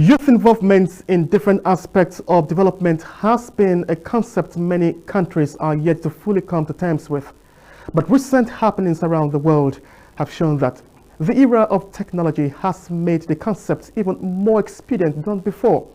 Youth involvement in different aspects of development has been a concept many countries are yet to fully come to terms with. But recent happenings around the world have shown that the era of technology has made the concept even more expedient than before.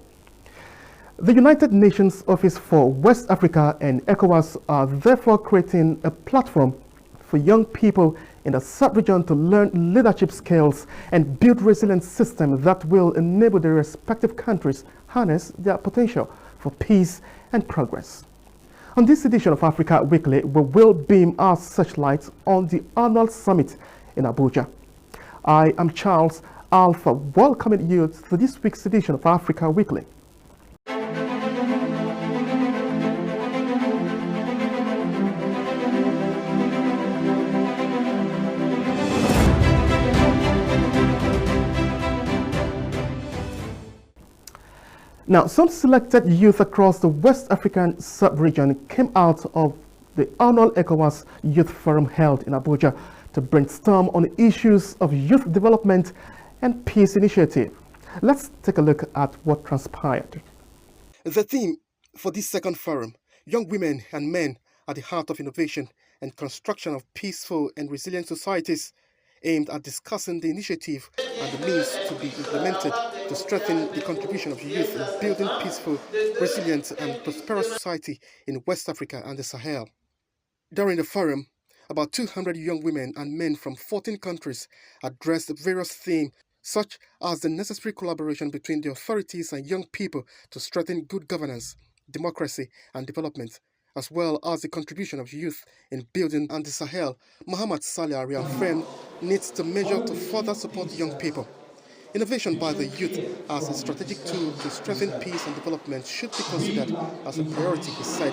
The United Nations Office for West Africa and ECOWAS are therefore creating a platform for young people in the sub-region to learn leadership skills and build resilient systems that will enable their respective countries harness their potential for peace and progress. On this edition of Africa Weekly, we will beam our searchlight on the annual summit in Abuja. I am Charles Alpha, welcoming you to this week's edition of Africa Weekly. Now, some selected youth across the West African sub-region came out of the annual ECOWAS Youth Forum held in Abuja to brainstorm on issues of youth development and peace initiative. Let's take a look at what transpired. The theme for this second forum, young women and men at the heart of innovation and construction of peaceful and resilient societies, aimed at discussing the initiative and the means to be implemented to strengthen the contribution of youth in building peaceful, resilient and prosperous society in West Africa and the Sahel. During the forum, about 200 young women and men from 14 countries addressed various themes such as the necessary collaboration between the authorities and young people to strengthen good governance, democracy and development, as well as the contribution of youth in building and the Sahel. Muhammad Saleh reaffirmed needs to measure to further support young people. Innovation by the youth as a strategic tool to strengthen peace and development should be considered as a priority, he said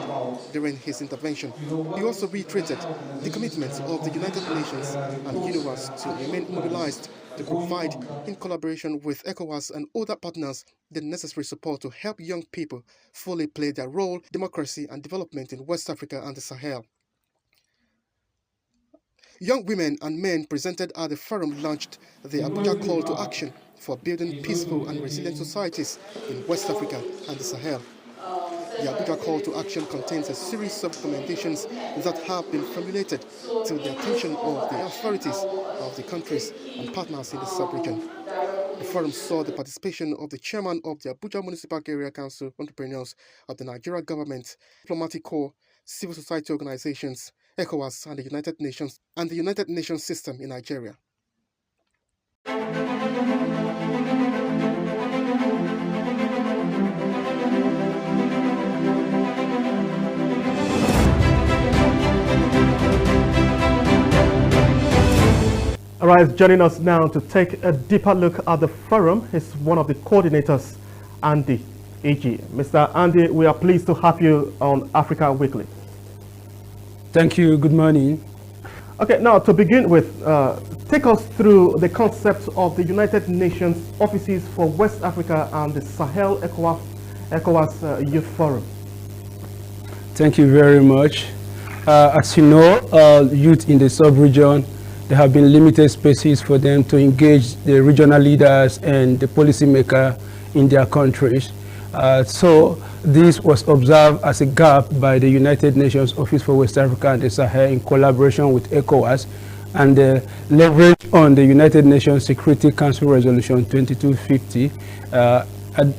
during his intervention. He also reiterated the commitment of the United Nations and UNOWAS to remain mobilized to provide, in collaboration with ECOWAS and other partners, the necessary support to help young people fully play their role, democracy and development in West Africa and the Sahel. Young women and men presented at the forum launched the Abuja Call to Action for building peaceful and resilient societies in West Africa and the Sahel. The Abuja Call to Action contains a series of recommendations that have been formulated to the attention of the authorities of the countries and partners in the sub-region. The forum saw the participation of the chairman of the Abuja Municipal Area Council, entrepreneurs of the Nigeria government, diplomatic corps, civil society organizations, ECOWAS and the United Nations system in Nigeria. All right, joining us now to take a deeper look at the forum is one of the coordinators, Andy AG. Mr. Andy, we are pleased to have you on Africa Weekly. Thank you. Good morning. Okay, now to begin with, take us through the concept of the United Nations Offices for West Africa and the Sahel ECOWAS Youth Forum. Thank you very much. As you know, youth in the sub-region, there have been limited spaces for them to engage the regional leaders and the policymaker in their countries. So this was observed as a gap by the United Nations Office for West Africa and the Sahel in collaboration with ECOWAS and leverage on the United Nations Security Council Resolution 2250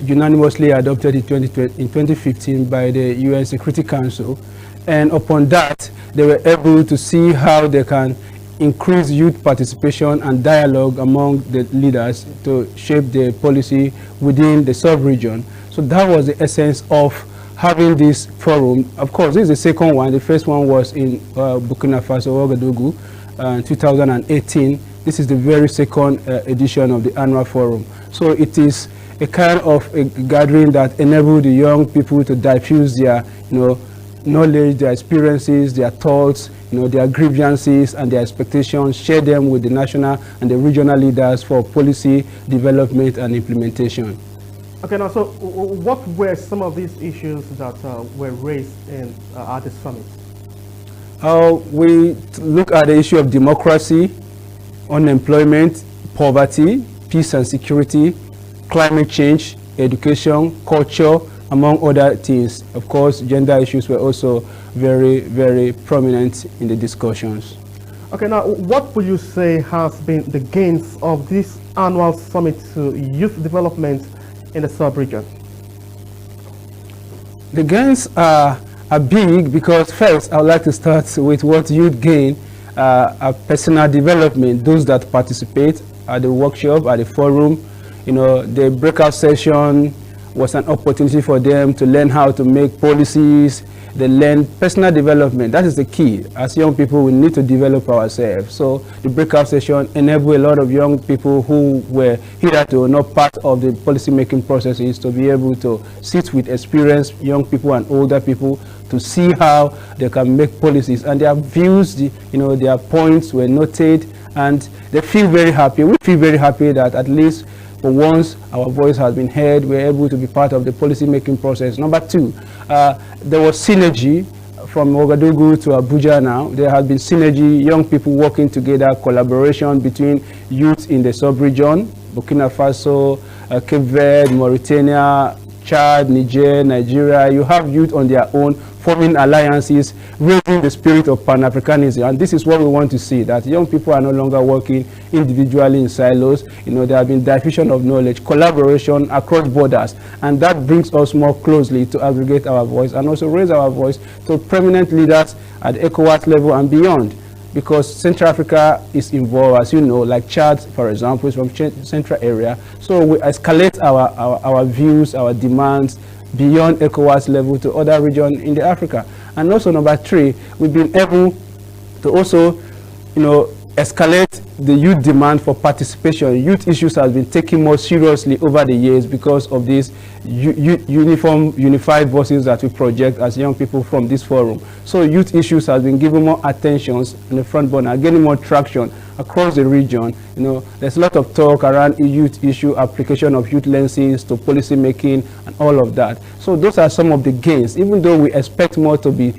unanimously adopted in 2015 by the UN Security Council. And upon that, they were able to see how they can increase youth participation and dialogue among the leaders to shape the policy within the sub-region. So that was the essence of having this forum. Of course, this is the second one. The first one was in Burkina Faso, Ouagadougou, in 2018. This is the very second edition of the annual forum. So it is a kind of a gathering that enables the young people to diffuse their, knowledge, their experiences, their thoughts, their grievances and their expectations, share them with the national and the regional leaders for policy development and implementation. Okay, now, so what were some of these issues that were raised at the summit? We look at the issue of democracy, unemployment, poverty, peace and security, climate change, education, culture, among other things. Of course, gender issues were also very, very prominent in the discussions. Okay, now what would you say has been the gains of this annual summit to youth development in the sub-region? The gains are big because first I would like to start with what youth gain, personal development, those that participate at the workshop, at the forum. You know, the breakout session was an opportunity for them to learn how to make policies. They learn personal development. That is the key. As young people, we need to develop ourselves. So the breakout session enabled a lot of young people who were hitherto not part of the policy making processes to be able to sit with experienced young people and older people to see how they can make policies, and their views, their points were noted, and they feel very happy. We feel very happy that at least for once our voice has been heard. We're able to be part of the policy making process. Number two, there was synergy from Ouagadougou to Abuja now. There has been synergy, young people working together, collaboration between youth in the sub-region, Burkina Faso, Cape Verde, Mauritania, Chad, Niger, Nigeria. You have youth on their own, forming alliances, raising the spirit of Pan-Africanism. And this is what we want to see, that young people are no longer working individually in silos. There have been diffusion of knowledge, collaboration across borders. And that brings us more closely to aggregate our voice and also raise our voice to prominent leaders at the ECOWAS level and beyond. Because Central Africa is involved, as you know, like Chad, for example, is from Central area. So we escalate our views, our demands beyond ECOWAS level to other regions in the Africa. And also number three, we've been able to also, escalate the youth demand for participation. Youth issues has been taken more seriously over the years because of these unified voices that we project as young people from this forum. So youth issues has been given more attention in the front burner, gaining more traction across the region. There's a lot of talk around youth issue, application of youth lenses to policy making and all of that. So those are some of the gains, even though we expect more to be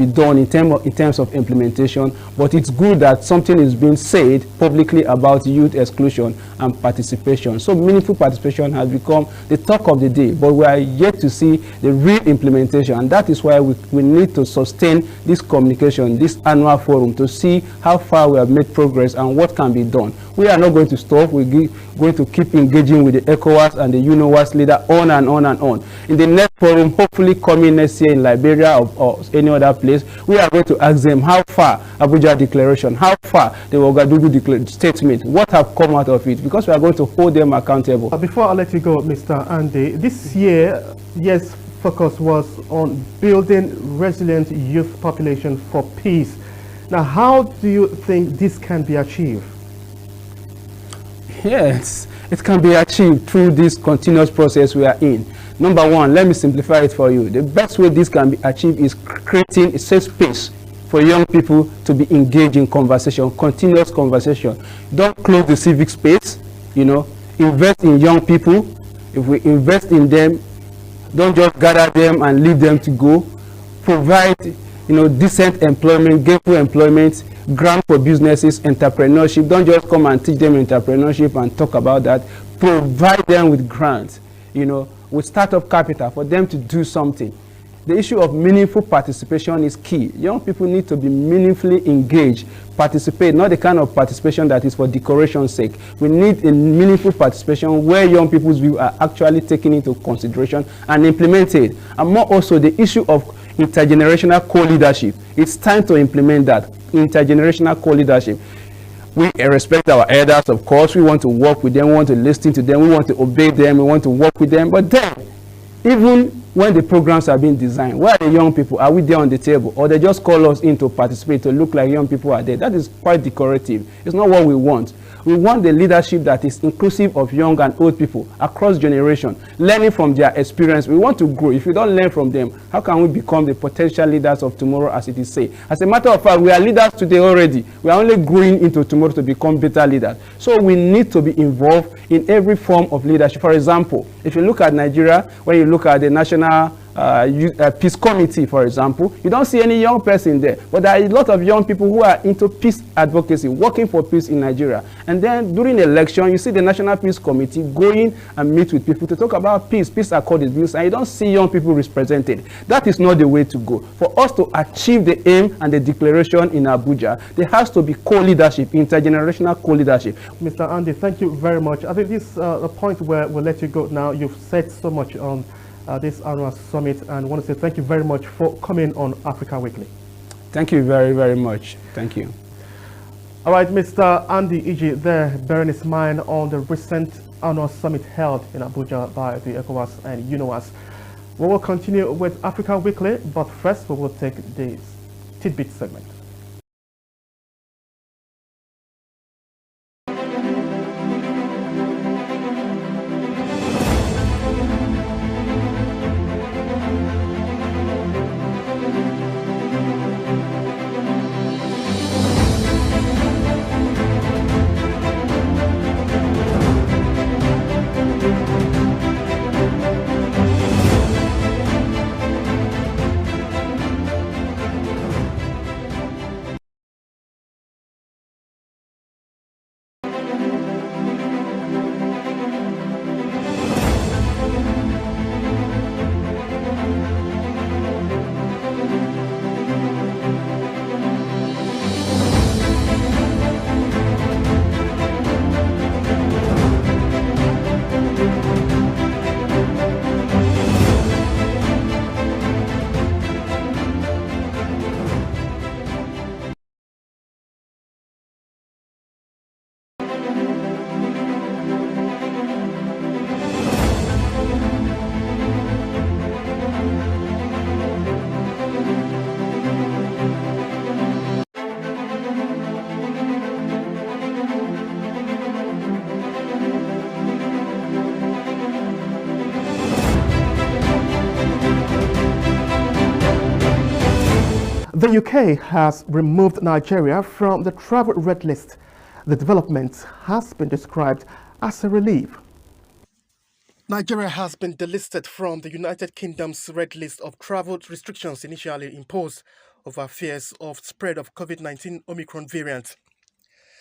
done in terms of implementation, but it's good that something is being said publicly about youth exclusion and participation. So meaningful participation has become the talk of the day, but we are yet to see the real implementation, and that is why we need to sustain this communication, this annual forum, to see how far we have made progress and what can be done. We are not going to stop. We're going to keep engaging with the ECOWAS and the UNOWAS leader on and on and on. In the next forum, hopefully coming next year in Liberia or any other place, we are going to ask them how far Abuja Declaration, how far the Ouagadougou statement, what have come out of it, because we are going to hold them accountable. Before I let you go, Mr. Andy, this year's focus was on building resilient youth population for peace. Now, how do you think this can be achieved? Yes, it can be achieved through this continuous process we are in. Number one, let me simplify it for you. The best way this can be achieved is creating a safe space for young people to be engaged in conversation, continuous conversation. Don't close the civic space, invest in young people. If we invest in them, don't just gather them and leave them to go. Provide, decent employment, gainful employment, grant for businesses, entrepreneurship. Don't just come and teach them entrepreneurship and talk about that. Provide them with grants, with startup capital for them to do something. The issue of meaningful participation is key. Young people need to be meaningfully engaged, participate, not the kind of participation that is for decoration's sake. We need a meaningful participation where young people's views are actually taken into consideration and implemented. And more also, the issue of intergenerational co-leadership. It's time to implement that, intergenerational co-leadership. We respect our elders, of course. We want to work with them, we want to listen to them, we want to obey them, we want to work with them. But then, even when the programs are being designed, where are the young people? Are we there on the table? Or they just call us in to participate, to look like young people are there? That is quite decorative. It's not what we want. We want the leadership that is inclusive of young and old people across generations, learning from their experience. We want to grow. If we don't learn from them, how can we become the potential leaders of tomorrow, as it is said? As a matter of fact, we are leaders today already. We are only growing into tomorrow to become better leaders. So we need to be involved in every form of leadership. For example, if you look at Nigeria, when you look at the national peace committee, for example. You don't see any young person there, but there are a lot of young people who are into peace advocacy, working for peace in Nigeria. And then during election, you see the National Peace Committee going and meet with people to talk about peace, peace accord views, and you don't see young people represented. That is not the way to go. For us to achieve the aim and the declaration in Abuja, there has to be co-leadership, intergenerational co-leadership. Mr. Andy, thank you very much. I think this is a point where we'll let you go now. You've said so much on this annual summit, and I want to say thank you very much for coming on Africa Weekly. Thank you very, very much. Thank you. All right, Mr. Andy Iji there, bearing his mind on the recent annual summit held in Abuja by the ECOWAS and UNOWAS. We will continue with Africa Weekly, but first we will take this tidbit segment. The UK has removed Nigeria from the travel red list. The development has been described as a relief. Nigeria has been delisted from the United Kingdom's red list of travel restrictions initially imposed over fears of spread of COVID-19 Omicron variant.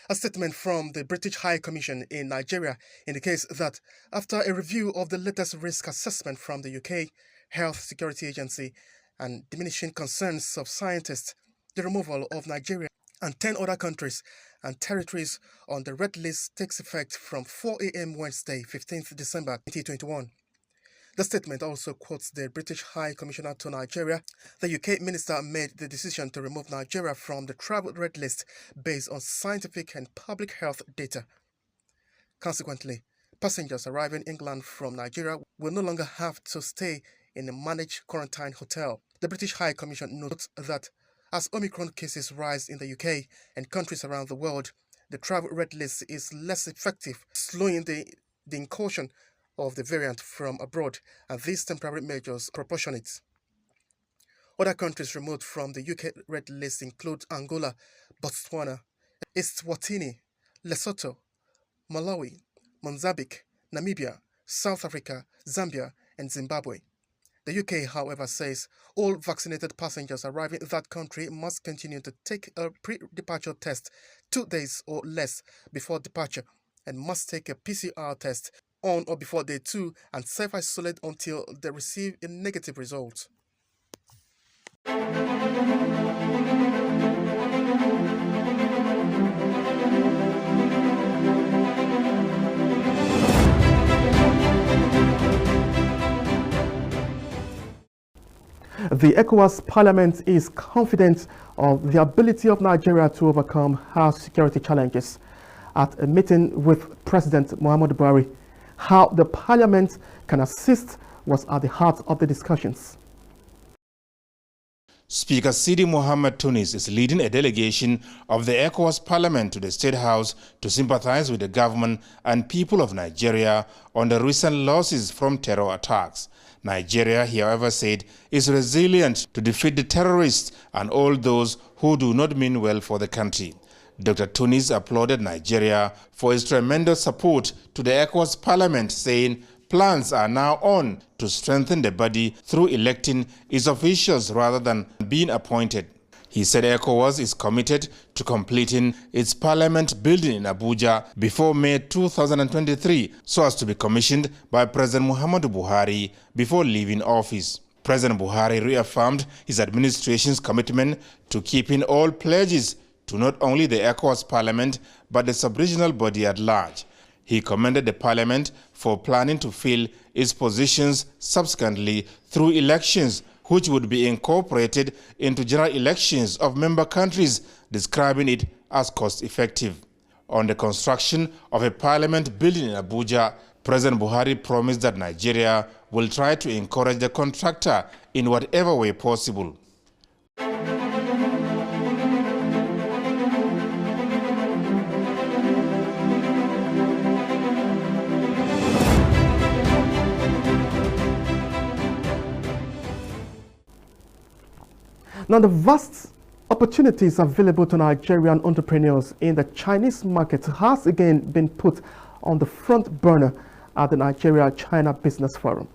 A statement from the British High Commission in Nigeria indicates that after a review of the latest risk assessment from the UK Health Security Agency and diminishing concerns of scientists, the removal of Nigeria and 10 other countries and territories on the red list takes effect from 4 a.m. Wednesday, 15th December 2021. The statement also quotes the British High Commissioner to Nigeria. The UK minister made the decision to remove Nigeria from the travel red list based on scientific and public health data. Consequently, passengers arriving in England from Nigeria will no longer have to stay in a managed quarantine hotel. The British High Commission notes that as Omicron cases rise in the UK and countries around the world, the travel red list is less effective, slowing the incursion of the variant from abroad, and these temporary measures are proportionate. Other countries removed from the UK red list include Angola, Botswana, Eswatini, Lesotho, Malawi, Mozambique, Namibia, South Africa, Zambia, and Zimbabwe. The UK, however, says all vaccinated passengers arriving in that country must continue to take a pre-departure test 2 days or less before departure and must take a PCR test on or before day 2 and self-isolate until they receive a negative result. The ECOWAS Parliament is confident of the ability of Nigeria to overcome her security challenges. At a meeting with President Muhammadu Buhari, how the Parliament can assist was at the heart of the discussions. Speaker Sidi Mohammed Tunis is leading a delegation of the ECOWAS Parliament to the State House to sympathize with the government and people of Nigeria on the recent losses from terror attacks. Nigeria, however, said is resilient to defeat the terrorists and all those who do not mean well for the country. Dr. Tunis applauded Nigeria for its tremendous support to the ECOWAS Parliament, saying plans are now on to strengthen the body through electing its officials rather than being appointed. He said ECOWAS is committed to completing its parliament building in Abuja before May 2023 so as to be commissioned by President Muhammadu Buhari before leaving office. President Buhari reaffirmed his administration's commitment to keeping all pledges to not only the ECOWAS parliament but the sub-regional body at large. He commended the parliament for planning to fill its positions subsequently through elections which would be incorporated into general elections of member countries, describing it as cost-effective. On the construction of a parliament building in Abuja, President Buhari promised that Nigeria will try to encourage the contractor in whatever way possible. Now, the vast opportunities available to Nigerian entrepreneurs in the Chinese market has again been put on the front burner at the Nigeria-China Business Forum.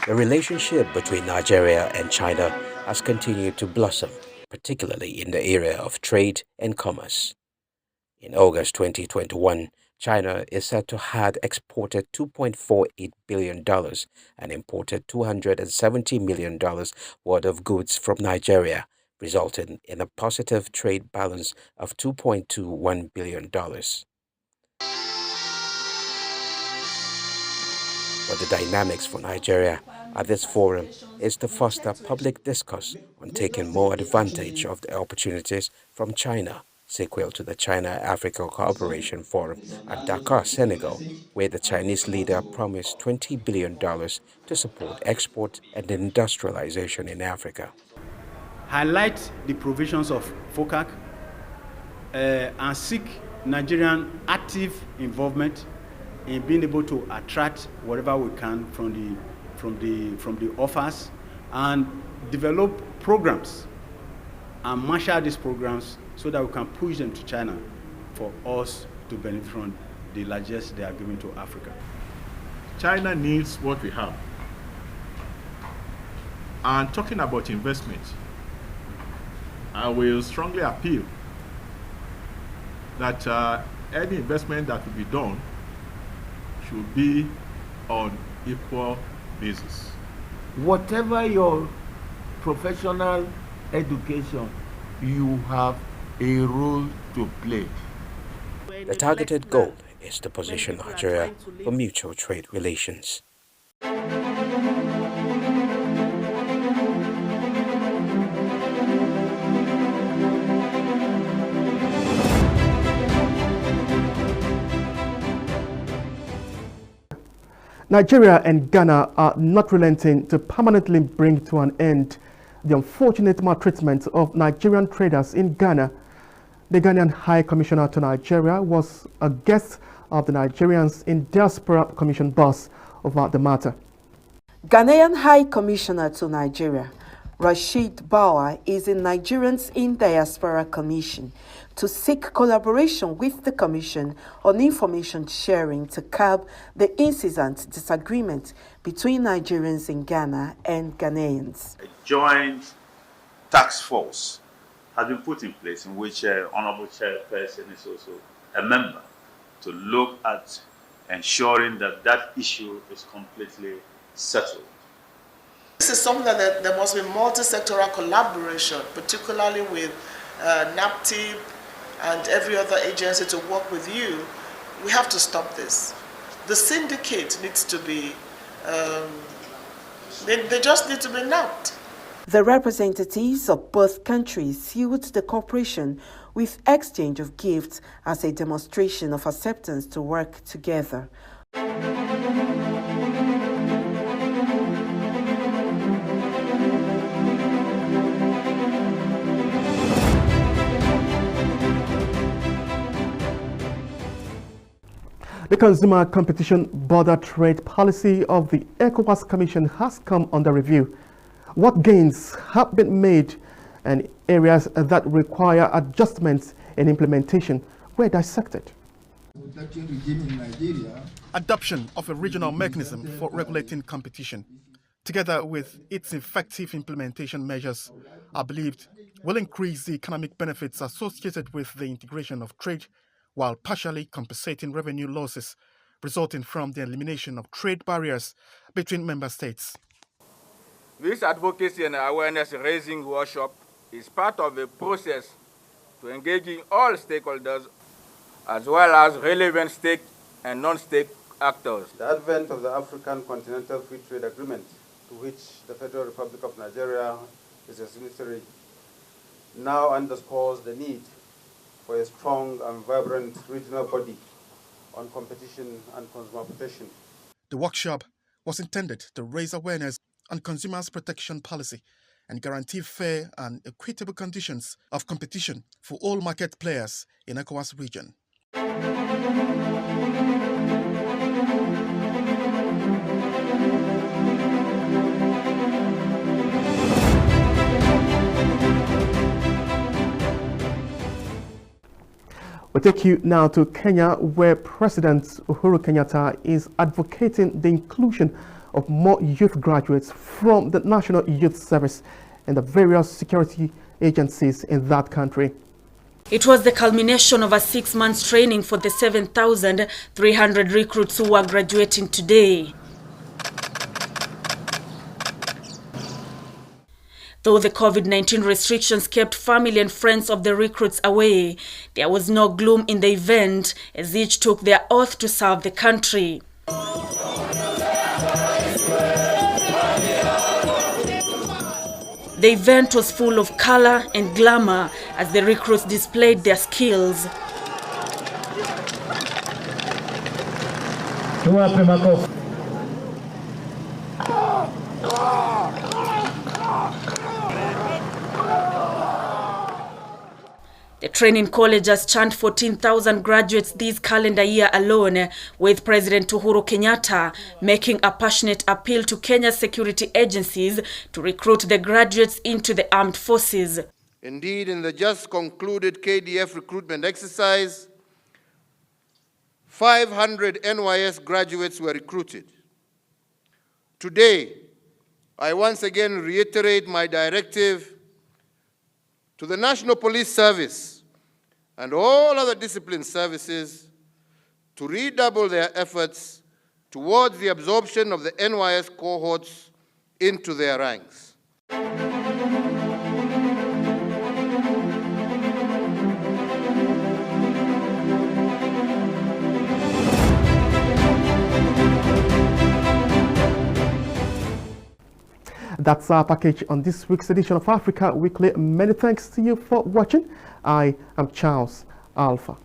The relationship between Nigeria and China has continued to blossom, particularly in the area of trade and commerce. In August 2021, China is said to have exported $2.48 billion and imported $270 million worth of goods from Nigeria, resulting in a positive trade balance of $2.21 billion. But the dynamics for Nigeria at this forum is to foster public discourse on taking more advantage of the opportunities from China, sequel to the China-Africa Cooperation Forum at Dakar, Senegal, where the Chinese leader promised $20 billion to support export and industrialization in Africa. Highlight the provisions of FOCAC and seek Nigerian active involvement in being able to attract whatever we can from the offers and develop programs and marshal these programs so that we can push them to China for us to benefit from the largesse they are giving to Africa. China needs what we have. And talking about investment, I will strongly appeal that any investment that will be done should be on equal basis. Whatever your professional education, you have a role to play. The targeted goal is to position Nigeria for mutual trade relations. Nigeria and Ghana are not relenting to permanently bring to an end the unfortunate maltreatment of Nigerian traders in Ghana. The Ghanaian High Commissioner to Nigeria was a guest of the Nigerians in Diaspora Commission bus over the matter. Ghanaian High Commissioner to Nigeria, Rashid Bawa, is in Nigerians in Diaspora Commission to seek collaboration with the Commission on information sharing to curb the incessant disagreement between Nigerians in Ghana and Ghanaians. A joint task force has been put in place in which Honorable Chairperson is also a member to look at ensuring that that issue is completely settled. This is something that there must be multi-sectoral collaboration, particularly with NAPTIP and every other agency to work with you. We have to stop this. The syndicate needs to be, they just need to be nabbed. The representatives of both countries fueled the cooperation with exchange of gifts as a demonstration of acceptance to work together. The Consumer Competition Border Trade Policy of the ECOWAS Commission has come under review. What gains have been made and areas that require adjustments and implementation were dissected. Adoption of a regional mechanism for regulating competition, together with its effective implementation measures, are believed will increase the economic benefits associated with the integration of trade, while partially compensating revenue losses resulting from the elimination of trade barriers between member states. This advocacy and awareness-raising workshop is part of a process to engaging all stakeholders as well as relevant state and non-state actors. The advent of the African Continental Free Trade Agreement, to which the Federal Republic of Nigeria is a signatory, now underscores the need for a strong and vibrant regional body on competition and consumer protection. The workshop was intended to raise awareness on consumers' protection policy and guarantee fair and equitable conditions of competition for all market players in ECOWAS region. We take you now to Kenya, where President Uhuru Kenyatta is advocating the inclusion of more youth graduates from the National Youth Service and the various security agencies in that country. It was the culmination of a 6-month training for the 7,300 recruits who are graduating today. Though the COVID-19 restrictions kept family and friends of the recruits away, there was no gloom in the event as each took their oath to serve the country. The event was full of color and glamour as the recruits displayed their skills. The training college has churned 14,000 graduates this calendar year alone, with President Uhuru Kenyatta making a passionate appeal to Kenya's security agencies to recruit the graduates into the armed forces. Indeed, in the just concluded KDF recruitment exercise, 500 NYS graduates were recruited. Today, I once again reiterate my directive to the National Police Service and all other discipline services to redouble their efforts towards the absorption of the NYS cohorts into their ranks. That's our package on this week's edition of Africa Weekly. Many thanks to you for watching. I am Charles Alpha.